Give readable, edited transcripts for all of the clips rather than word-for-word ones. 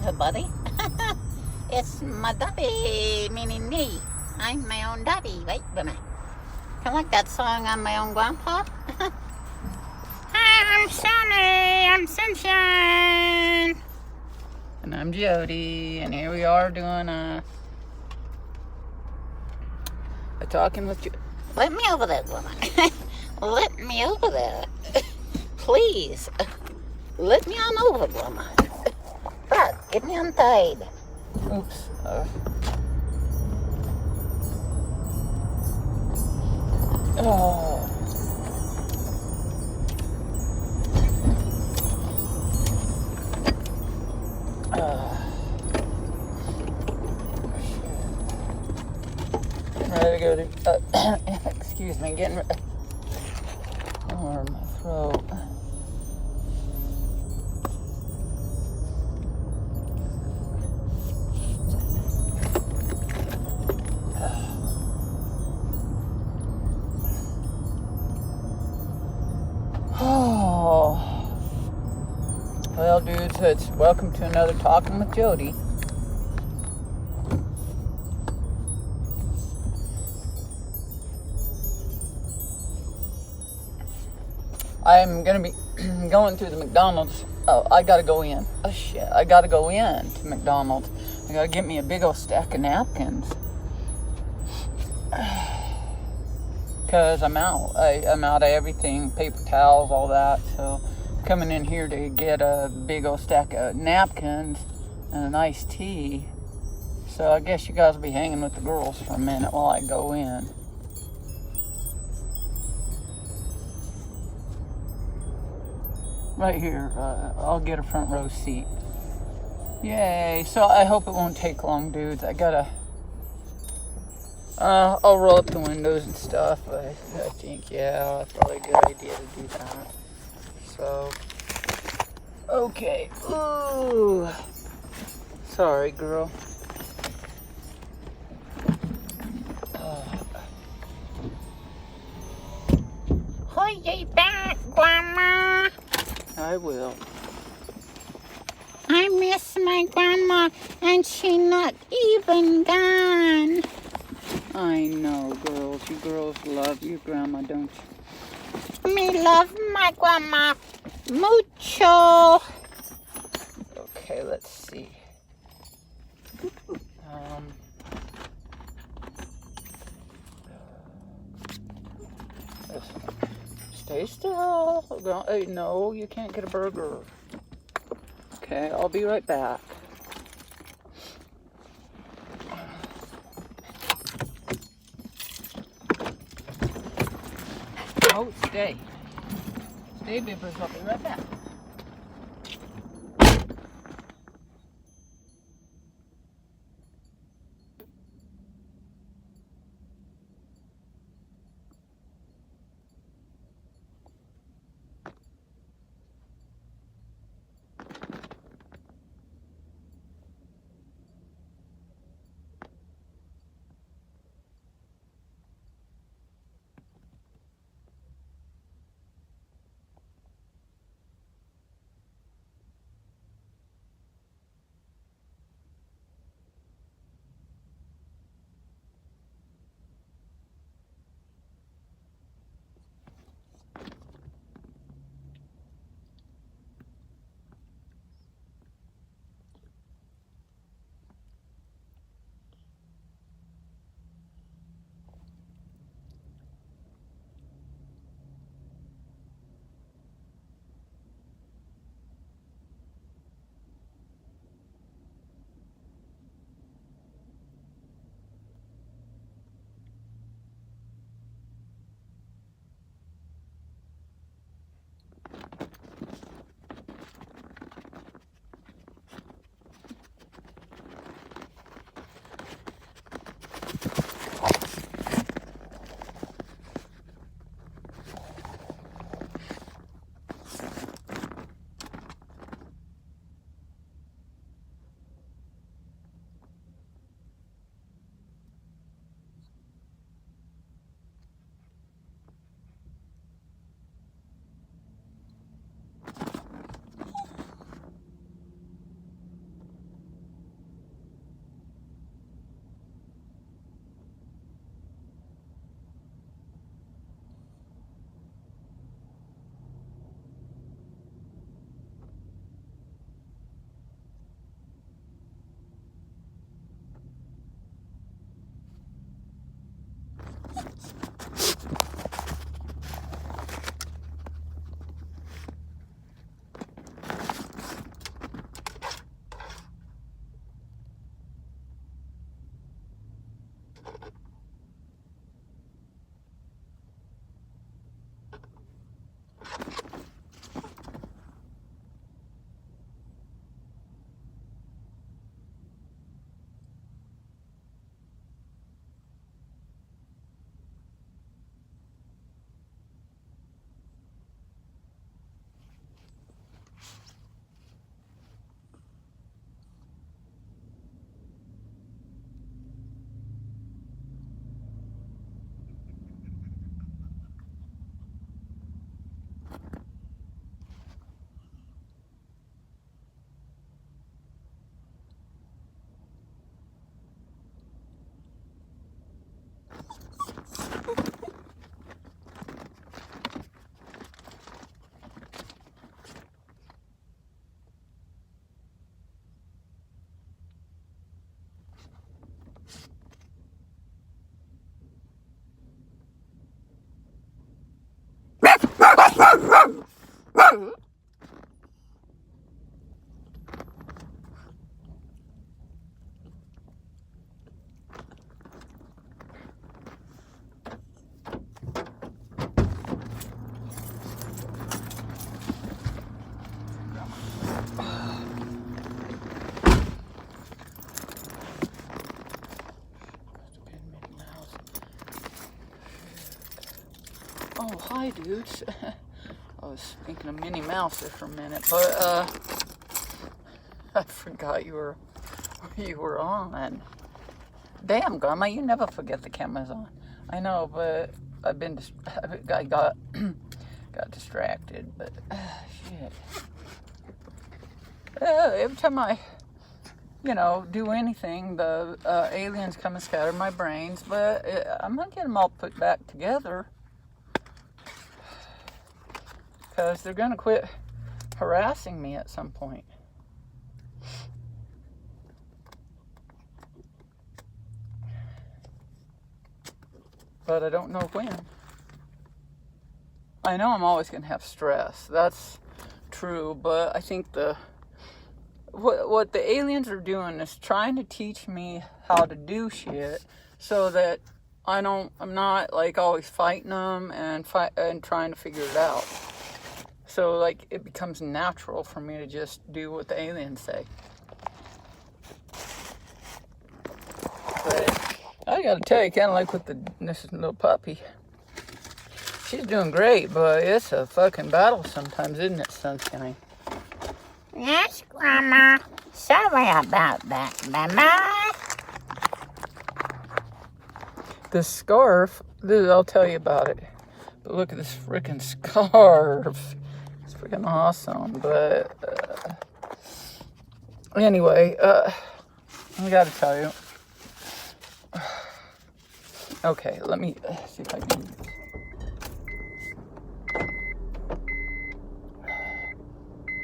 everybody. It's my daddy, meaning me. I'm my own daddy. Wait a minute. Kind of like that song, I'm my own grandpa. Hi, I'm Sunny. I'm Sunshine. And I'm Jodi. And here we are doing a talking with you. Let me over there, woman. Let me over there. Please. Let me on over, woman. But get me untied. Oops. Oh. Ready to go to, excuse me, getting my throat. Oh, well, dudes, it's welcome to another Talking with Jodi. I'm gonna be going through the McDonald's. Oh, I gotta go in. Oh shit, I gotta go in to McDonald's. I gotta get me a big old stack of napkins. Because I'm out. I'm out of everything, paper towels, all that. So coming in here to get a big old stack of napkins and an iced tea. So I guess you guys will be hanging with the girls for a minute while I go in. Right here, I'll get a front row seat. Yay, so I hope it won't take long, dudes. I gotta, I'll roll up the windows and stuff. I think, yeah, that's probably a good idea to do that. So, okay. Ooh. Sorry, girl. Hurry back, Grandma. I will. I miss my grandma, and she not even gone. I know, girls. You girls love your grandma, don't you? Me love my grandma mucho. Okay, let's see. Stay still. Hey, no, you can't get a burger. Okay, I'll be right back. Oh, stay. Stay, Bibbers. I'll be right back. Oh, hi, dudes. I was thinking of Minnie Mouse there for a minute, but I forgot you were on. Damn, Grandma, you never forget the camera's on. I know, but I got distracted. But shit. Every time I, do anything, the aliens come and scatter my brains. But I'm gonna get them all put back together. Because they're going to quit harassing me at some point. But I don't know when. I know I'm always going to have stress. That's true. But I think what the aliens are doing is trying to teach me how to do shit so that I'm not like always fighting them and trying to figure it out. So, like, it becomes natural for me to just do what the aliens say. But I gotta tell you, kind of like with this little puppy. She's doing great, but it's a fucking battle sometimes, isn't it, Sunshine? Yes, Grandma. Sorry about that, Mama. This scarf, I'll tell you about it. But look at this freaking scarf. It's freaking awesome. But anyway, I gotta tell you. Okay, let me see if I can.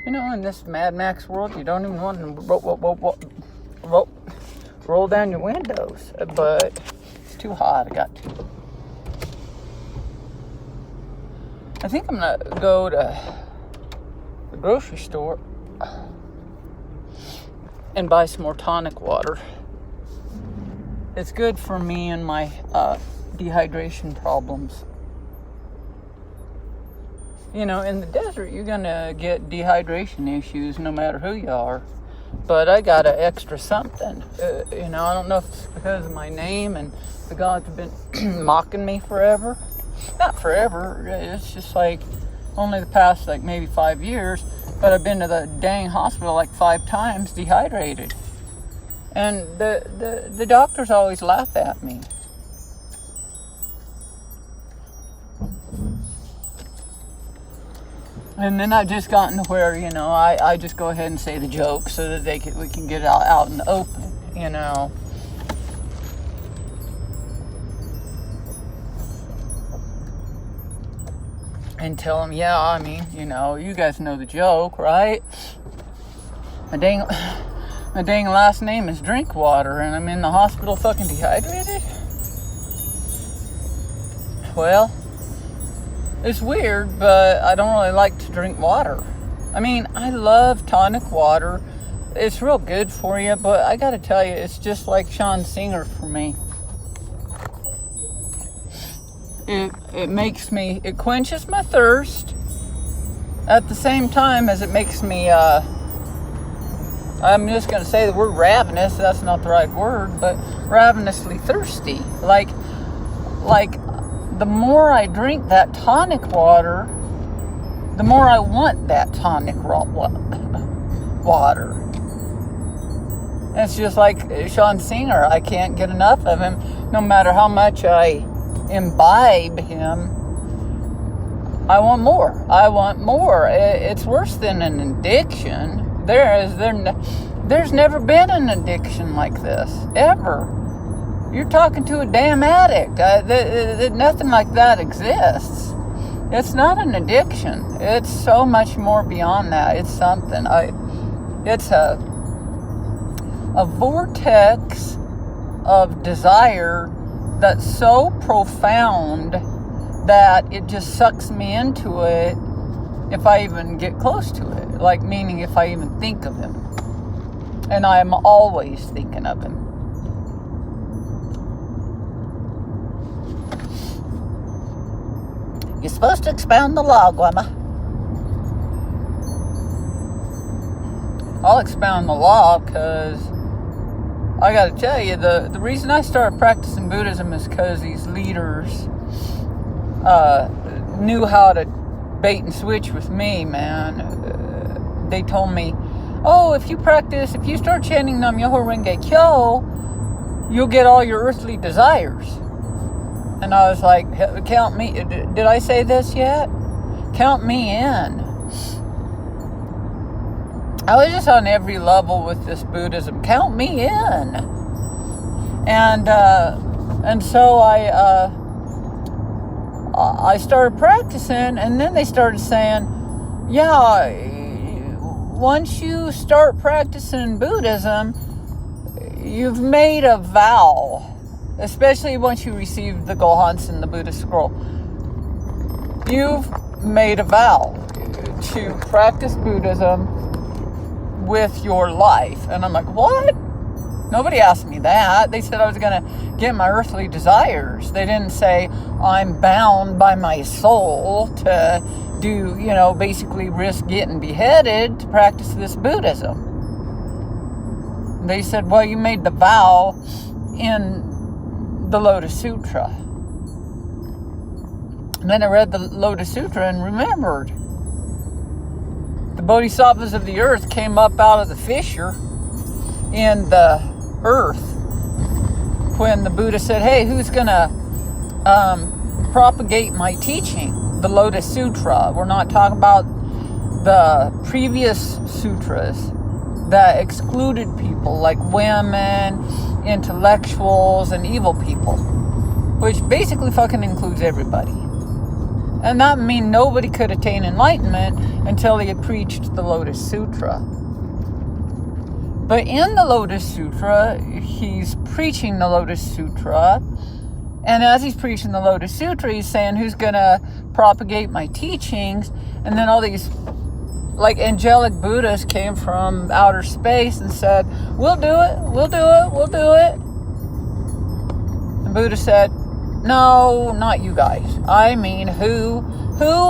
In this Mad Max world, you don't even want to roll down your windows. But it's too hot. I got to. I think I'm gonna go to the grocery store and buy some more tonic water. It's good for me and my dehydration problems. In the desert, you're gonna get dehydration issues no matter who you are. But I got an extra something. I don't know if it's because of my name and the gods have been mocking me forever. Not forever. It's just like only the past maybe 5 years. But I've been to the dang hospital 5 times dehydrated. And the doctors always laugh at me. And then I've just gotten to where, I just go ahead and say the joke so that we can get out in the open, And tell them, you guys know the joke, right? My dang last name is Drinkwater, and I'm in the hospital fucking dehydrated? Well, it's weird, but I don't really like to drink water. I love tonic water. It's real good for you, but I gotta tell you, it's just like Sean Singer for me. It quenches my thirst at the same time as it makes me, I'm just going to say the word ravenous, that's not the right word, but ravenously thirsty. Like the more I drink that tonic water, the more I want that tonic water. It's just like Sean Singer. I can't get enough of him, no matter how much I imbibe him. I want more. It's worse than an addiction. There's never been an addiction like this, ever. You're talking to a damn addict. Nothing like that exists. It's not an addiction. It's so much more beyond that. It's something. It's a vortex of desire that's so profound that it just sucks me into it if I even get close to it. Like, meaning if I even think of him. And I'm always thinking of him. You're supposed to expound the law, Grandma. I'll expound the law because I got to tell you, the reason I started practicing Buddhism is because these leaders knew how to bait and switch with me, man. They told me, oh, if you start chanting Nam Myoho Renge Kyo, you'll get all your earthly desires. And I was like, count me, did I say this yet? Count me in. I was just on every level with this Buddhism. Count me in. And so I started practicing, and then they started saying, yeah, once you start practicing Buddhism, you've made a vow, especially once you receive the Gohans and the Buddhist scroll. You've made a vow to practice Buddhism with your life. And I'm like, what? Nobody asked me that. They said I was going to get my earthly desires. They didn't say I'm bound by my soul to do, basically risk getting beheaded to practice this Buddhism. They said, well, you made the vow in the Lotus Sutra. And then I read the Lotus Sutra and remembered. The bodhisattvas of the earth came up out of the fissure in the earth when the Buddha said, hey, who's going to propagate my teaching? The Lotus Sutra. We're not talking about the previous sutras that excluded people like women, intellectuals, and evil people, which basically fucking includes everybody. And that means nobody could attain enlightenment until they had preached the Lotus Sutra. But in the Lotus Sutra, he's preaching the Lotus Sutra. And as he's preaching the Lotus Sutra, he's saying, who's going to propagate my teachings? And then all these, angelic Buddhas came from outer space and said, we'll do it, we'll do it, we'll do it. And Buddha said, no, not you guys. I mean, who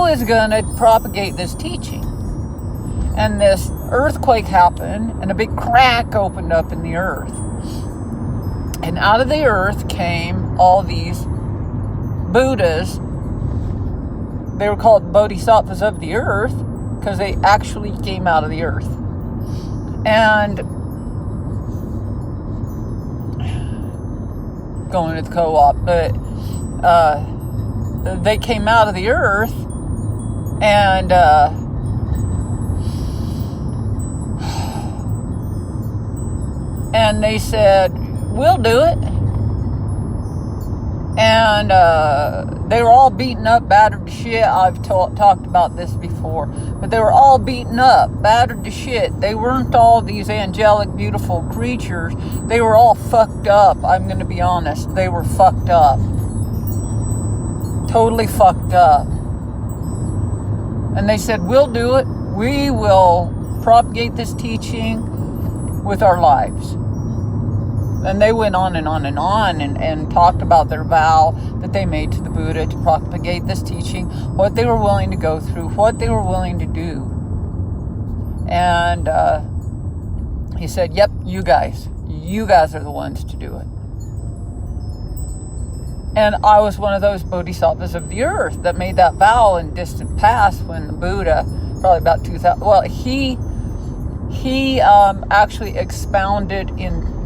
is going to propagate this teaching? And this earthquake happened, and a big crack opened up in the earth. And out of the earth came all these Buddhas. They were called bodhisattvas of the earth because they actually came out of the earth. And going to the co-op, but they came out of the earth, and they said, we'll do it. And they were all beaten up, battered to shit. I've talked about this before. But they were all beaten up, battered to shit. They weren't all these angelic, beautiful creatures. They were all fucked up. I'm going to be honest. They were fucked up. Totally fucked up. And they said, we'll do it. We will propagate this teaching with our lives. And they went on and on and on and talked about their vow that they made to the Buddha to propagate this teaching, what they were willing to go through, what they were willing to do. And he said, yep, you guys are the ones to do it. And I was one of those bodhisattvas of the earth that made that vow in distant past when the Buddha, probably about 2000, well, he actually expounded in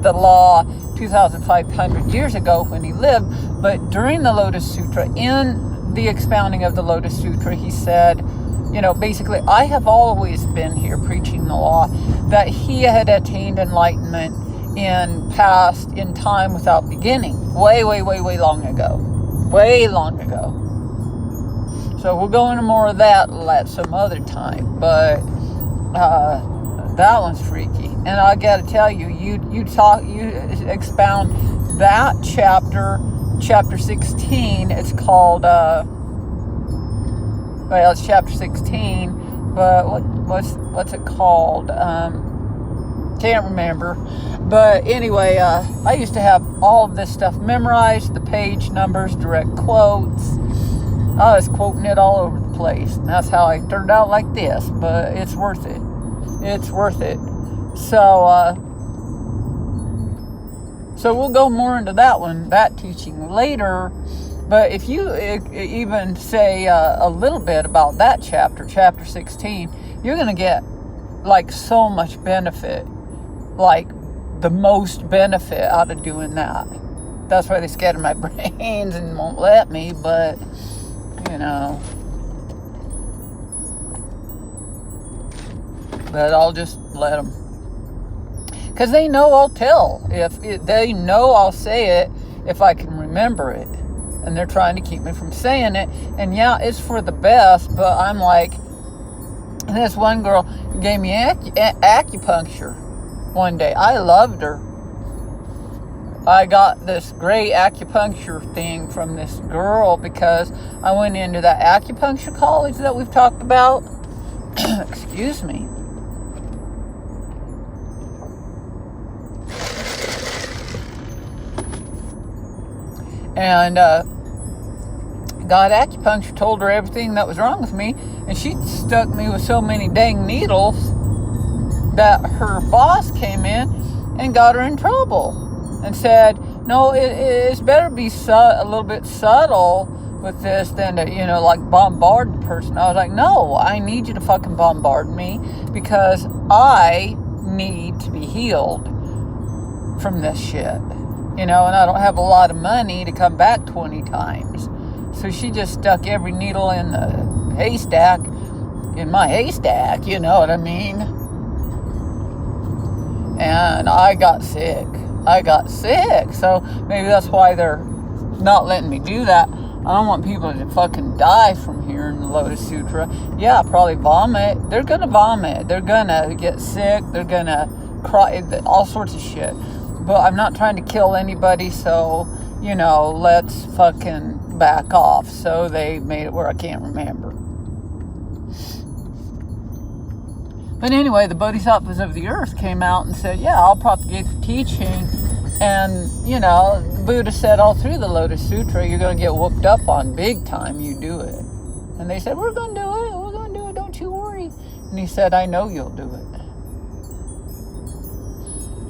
the law 2,500 years ago when he lived. But during the Lotus Sutra, in the expounding of the Lotus Sutra, he said, basically, I have always been here preaching the law, that he had attained enlightenment in time without beginning, way long ago. So we'll go into more of that some other time, but that one's freaky. And I gotta tell you, you expound that chapter 16. It's called well, it's chapter 16, but what's it called? Can't remember. But anyway, I used to have all of this stuff memorized, the page numbers, direct quotes. I was quoting it all over the place. And that's how I turned out like this, but it's worth it. It's worth it. So we'll go more into that teaching later. But if you even say a little bit about that chapter 16, you're going to get like so much benefit, like the most benefit out of doing that. That's why they scatter my brains and won't let me, but you know. But I'll just let them. Because they know I'll tell. They know I'll say it if I can remember it. And they're trying to keep me from saying it. And yeah, it's for the best, but I'm like, this one girl gave me acupuncture one day. I loved her. I got this great acupuncture thing from this girl because I went into that acupuncture college that we've talked about. Excuse me. And got acupuncture, told her everything that was wrong with me, and she stuck me with so many dang needles that her boss came in and got her in trouble and said, no, it's better be a little bit subtle with this than to, like bombard the person. I was like, no, I need you to fucking bombard me because I need to be healed from this shit. And I don't have a lot of money to come back 20 times. So she just stuck every needle in the haystack, in my haystack, you know what I mean? And I got sick. So maybe that's why they're not letting me do that. I don't want people to fucking die from hearing the Lotus Sutra. Yeah, probably vomit. They're gonna vomit. They're gonna get sick. They're gonna cry. All sorts of shit. But I'm not trying to kill anybody, so, let's fucking back off. So they made it where I can't remember. But anyway, the Bodhisattvas of the earth came out and said, yeah, I'll propagate the teaching. And, Buddha said all through the Lotus Sutra, you're going to get whooped up on big time, you do it. And they said, we're going to do it, don't you worry. And he said, I know you'll do it.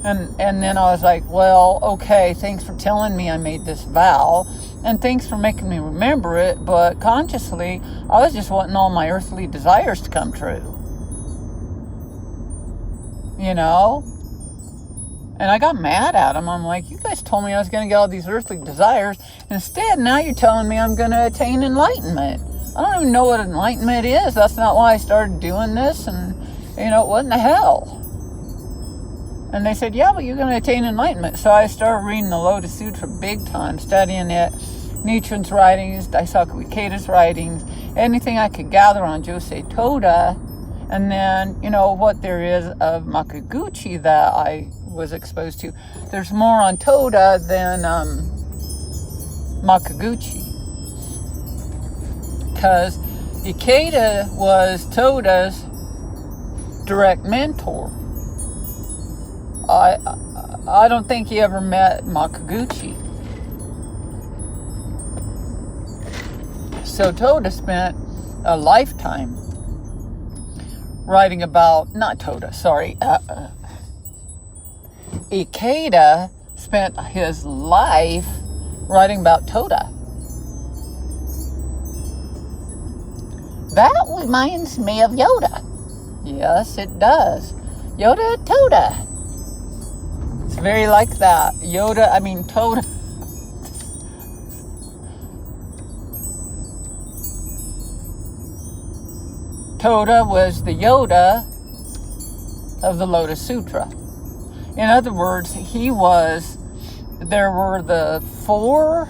And then I was like, well, okay, thanks for telling me I made this vow, and thanks for making me remember it, but consciously, I was just wanting all my earthly desires to come true. And I got mad at him. I'm like, you guys told me I was going to get all these earthly desires. Instead, now you're telling me I'm going to attain enlightenment. I don't even know what enlightenment is. That's not why I started doing this, and, what in the hell? And they said, yeah, but you're going to attain enlightenment. So I started reading the Lotus Sutra big time, studying it, Nichiren's writings, Daisaku Ikeda's writings, anything I could gather on Josei Toda. And then, what there is of Makaguchi that I was exposed to. There's more on Toda than Makaguchi. Because Ikeda was Toda's direct mentor. I don't think he ever met Makaguchi. So Toda spent a lifetime writing about, not Toda, sorry, Ikeda spent his life writing about Toda. That reminds me of Yoda. Yes, it does. Yoda Toda. It's very like that. Toda. Toda was the Yoda of the Lotus Sutra. In other words, there were the four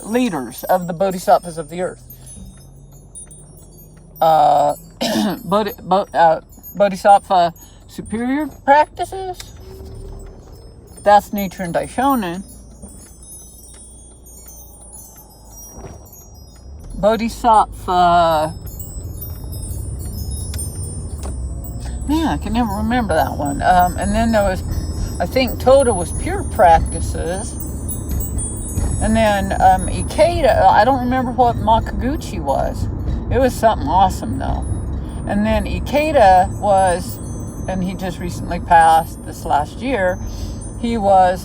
leaders of the Bodhisattvas of the earth. Bodhisattva superior practices. That's Nichiren Daishonin. Bodhisattva. Man, I can never remember that one. And then there was, I think Toda was pure practices. And then Ikeda, I don't remember what Makaguchi was. It was something awesome though. And then Ikeda was, and he just recently passed this last year, he was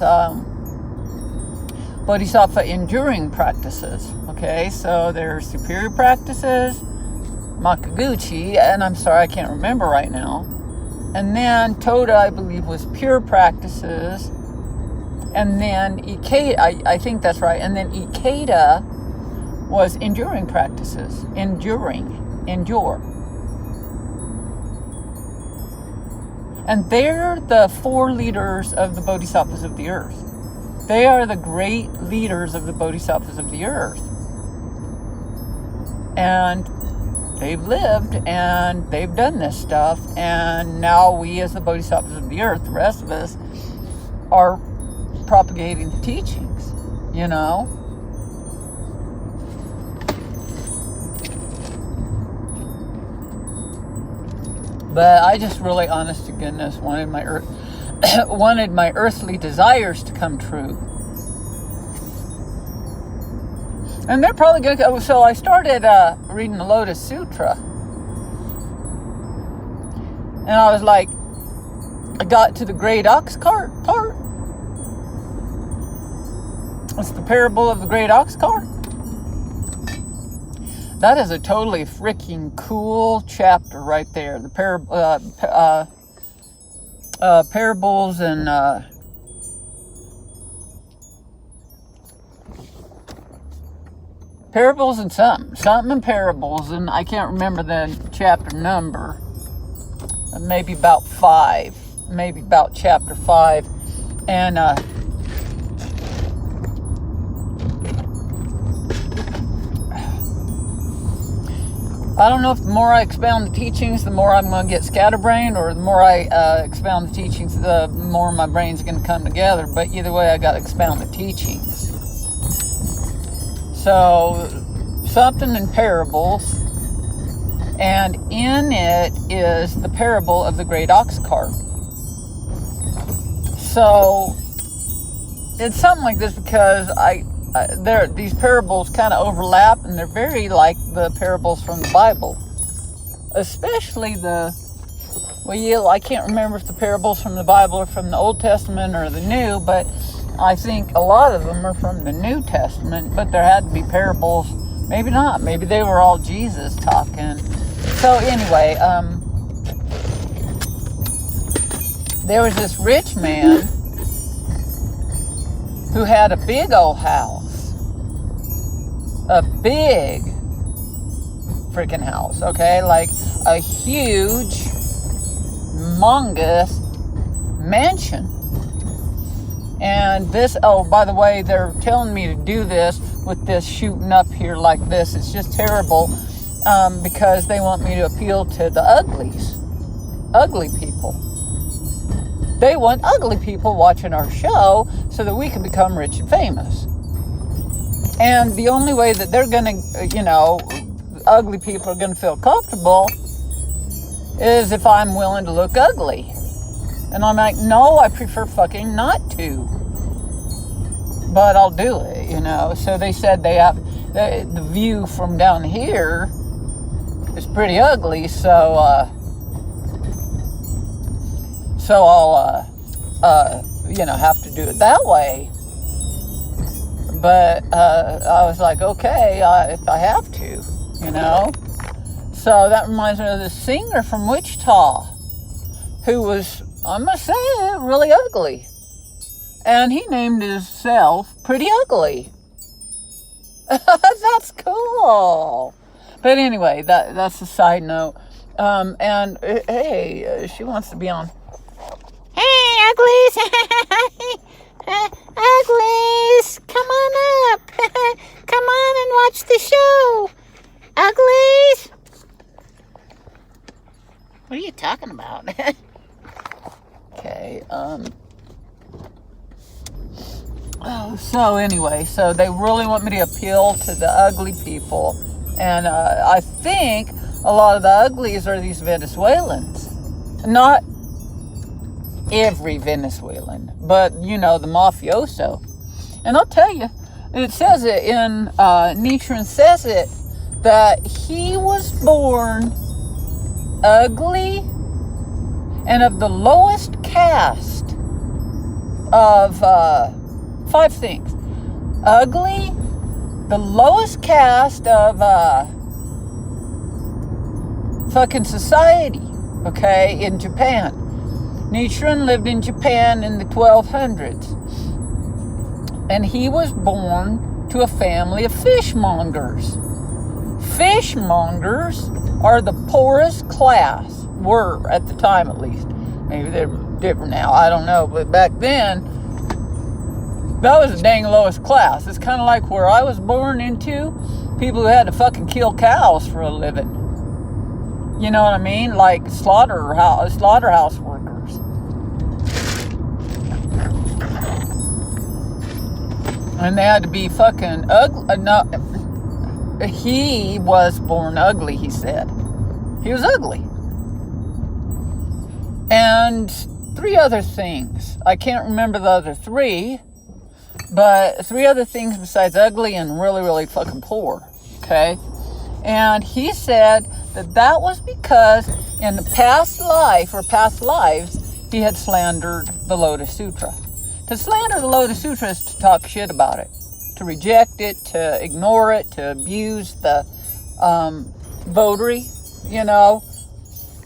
Bodhisattva enduring practices. Okay, so there's superior practices, Makaguchi, and I'm sorry, I can't remember right now. And then Toda, I believe, was pure practices. And then Ikeda, I think that's right. And then Ikeda was enduring practices. Endure. And they're the 4 leaders of the Bodhisattvas of the earth. They are the great leaders of the Bodhisattvas of the earth. And they've lived and they've done this stuff. And now we as the Bodhisattvas of the earth, the rest of us, are propagating the teachings, you know. But I just really, honest to goodness, wanted my earthly desires to come true. And they're probably going to. So I started reading the Lotus Sutra, and I was like, I got to the great ox cart part. It's the parable of the great ox cart. That is a totally freaking cool chapter right there. The parables and parables and something in parables, and I can't remember the chapter number. Maybe about 5, maybe about chapter 5, and I don't know if the more I expound the teachings, the more I'm going to get scatterbrained, or the more I expound the teachings, the more my brain's going to come together. But either way, I got to expound the teachings. So, something in parables, and in it is the parable of the great ox cart. So, it's something like this because these parables kind of overlap, and they're very like the parables from the Bible, especially I can't remember if the parables from the Bible are from the Old Testament or the New, but I think a lot of them are from the New Testament. But there had to be parables, maybe not, maybe they were all Jesus talking. So anyway, there was this rich man who had a big old house. A big freaking house, okay? Like a huge, humongous mansion. And this, oh, by the way, they're telling me to do this with this shooting up here like this. It's just terrible because they want me to appeal to the ugly people. They want ugly people watching our show so that we can become rich and famous. And the only way that they're going to, ugly people are going to feel comfortable is if I'm willing to look ugly. And I'm like, no, I prefer fucking not to. But I'll do it, So they said they have, the view from down here is pretty ugly, so I'll, have to do it that way. But I was like, okay, if I have to, So that reminds me of the singer from Wichita who was, I'm going to say it, really ugly. And he named himself Pretty Ugly. That's cool. But anyway, that's a side note. And hey, she wants to be on. Hey, uglies! Uglies! Come on up! Come on and watch the show! Uglies! What are you talking about? Okay, so anyway, so they really want me to appeal to the ugly people, And I think a lot of the uglies are these Venezuelans. Not every Venezuelan, but, you know, the mafioso. And I'll tell you, it says it in, Nichiren says it, that he was born ugly and of the lowest caste of 5 things. Ugly, the lowest caste of fucking society, okay, in Japan. Nichiren lived in Japan in the 1200s. And he was born to a family of fishmongers. Fishmongers are the poorest class, were at the time at least. Maybe they're different now, I don't know. But back then, that was the dang lowest class. It's kind of like where I was born into, people who had to fucking kill cows for a living. You know what I mean? Like slaughterhouse workers. And they had to be fucking ugly. He was born ugly, he said. He was ugly. And 3 other things. I can't remember the other 3. But 3 other things besides ugly and really, really fucking poor. Okay? And he said that was because in the past life or past lives, he had slandered the Lotus Sutra. To slander the Lotus Sutra is to talk shit about it. To reject it, to ignore it, to abuse the votary, you know.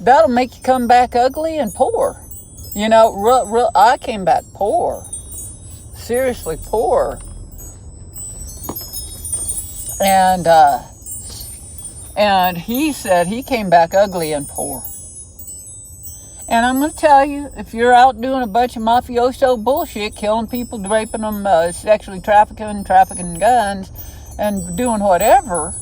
That'll make you come back ugly and poor. You know, I came back poor. Seriously poor. And he said he came back ugly and poor. And I'm going to tell you, if you're out doing a bunch of mafioso bullshit, killing people, raping them, sexually trafficking guns, and doing whatever,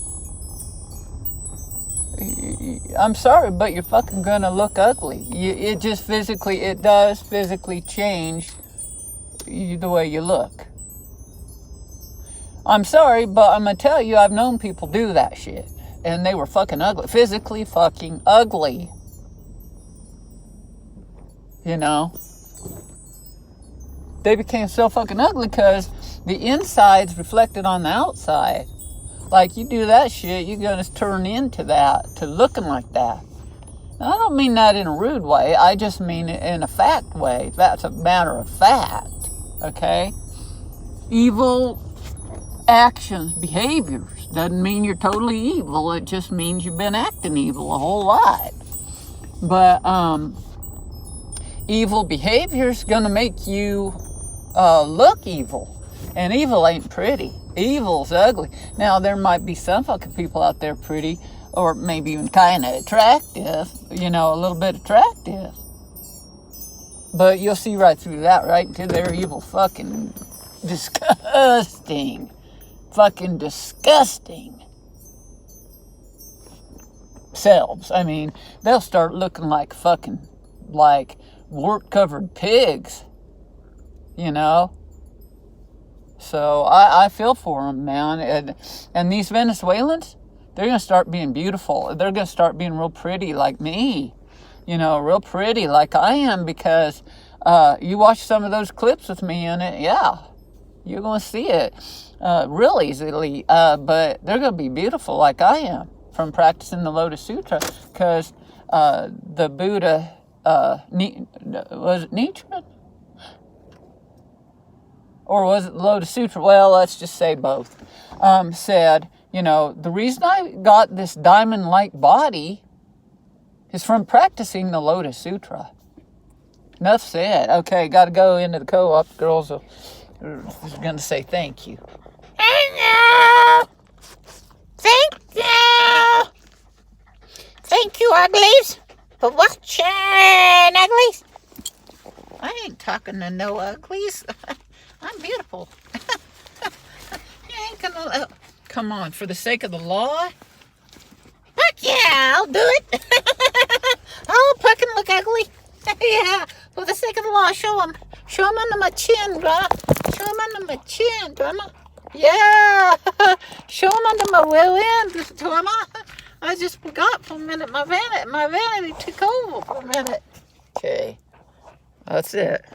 I'm sorry, but you're fucking going to look ugly. It does physically change the way you look. I'm sorry, but I'm going to tell you, I've known people do that shit. And they were fucking ugly. Physically fucking ugly. You know, they became so fucking ugly because the insides reflected on the outside. Like, you do that shit, you're going to turn into that, to looking like that. And I don't mean that in a rude way. I just mean it in a fact way. That's a matter of fact. Okay? Evil actions, behaviors, doesn't mean you're totally evil. It just means you've been acting evil a whole lot. But, evil behavior is going to make you look evil. And evil ain't pretty. Evil's ugly. Now, there might be some fucking people out there pretty, or maybe even kind of attractive, you know, a little bit attractive. But you'll see right through that, right into their evil fucking disgusting. Fucking disgusting selves. I mean, they'll start looking like fucking, like, wart-covered pigs, you know. So I feel for them, man. And these Venezuelans, they're gonna start being beautiful. They're gonna start being real pretty like me, you know, real pretty like I am, because you watch some of those clips with me in it, yeah, you're gonna see it real easily. But they're gonna be beautiful like I am from practicing the Lotus Sutra, because the Buddha. Was it Nichiren? Or was it Lotus Sutra? Well, let's just say both. Said, you know, the reason I got this diamond-like body is from practicing the Lotus Sutra. Enough said. Okay, got to go into the co-op. Girls are going to say thank you. Hello. Thank you. Thank you, uglies, for watching, uglies. I ain't talking to no uglies. I'm beautiful. You ain't gonna... Come on, for the sake of the law? Fuck yeah, I'll do it. I'll fucking look ugly. Yeah, for the sake of the law, show them. Show them under my chin, brother. Show them under my chin, drummer. Yeah. Show them under my real end. I just forgot for a minute. My vanity took over for a minute. Okay. That's it.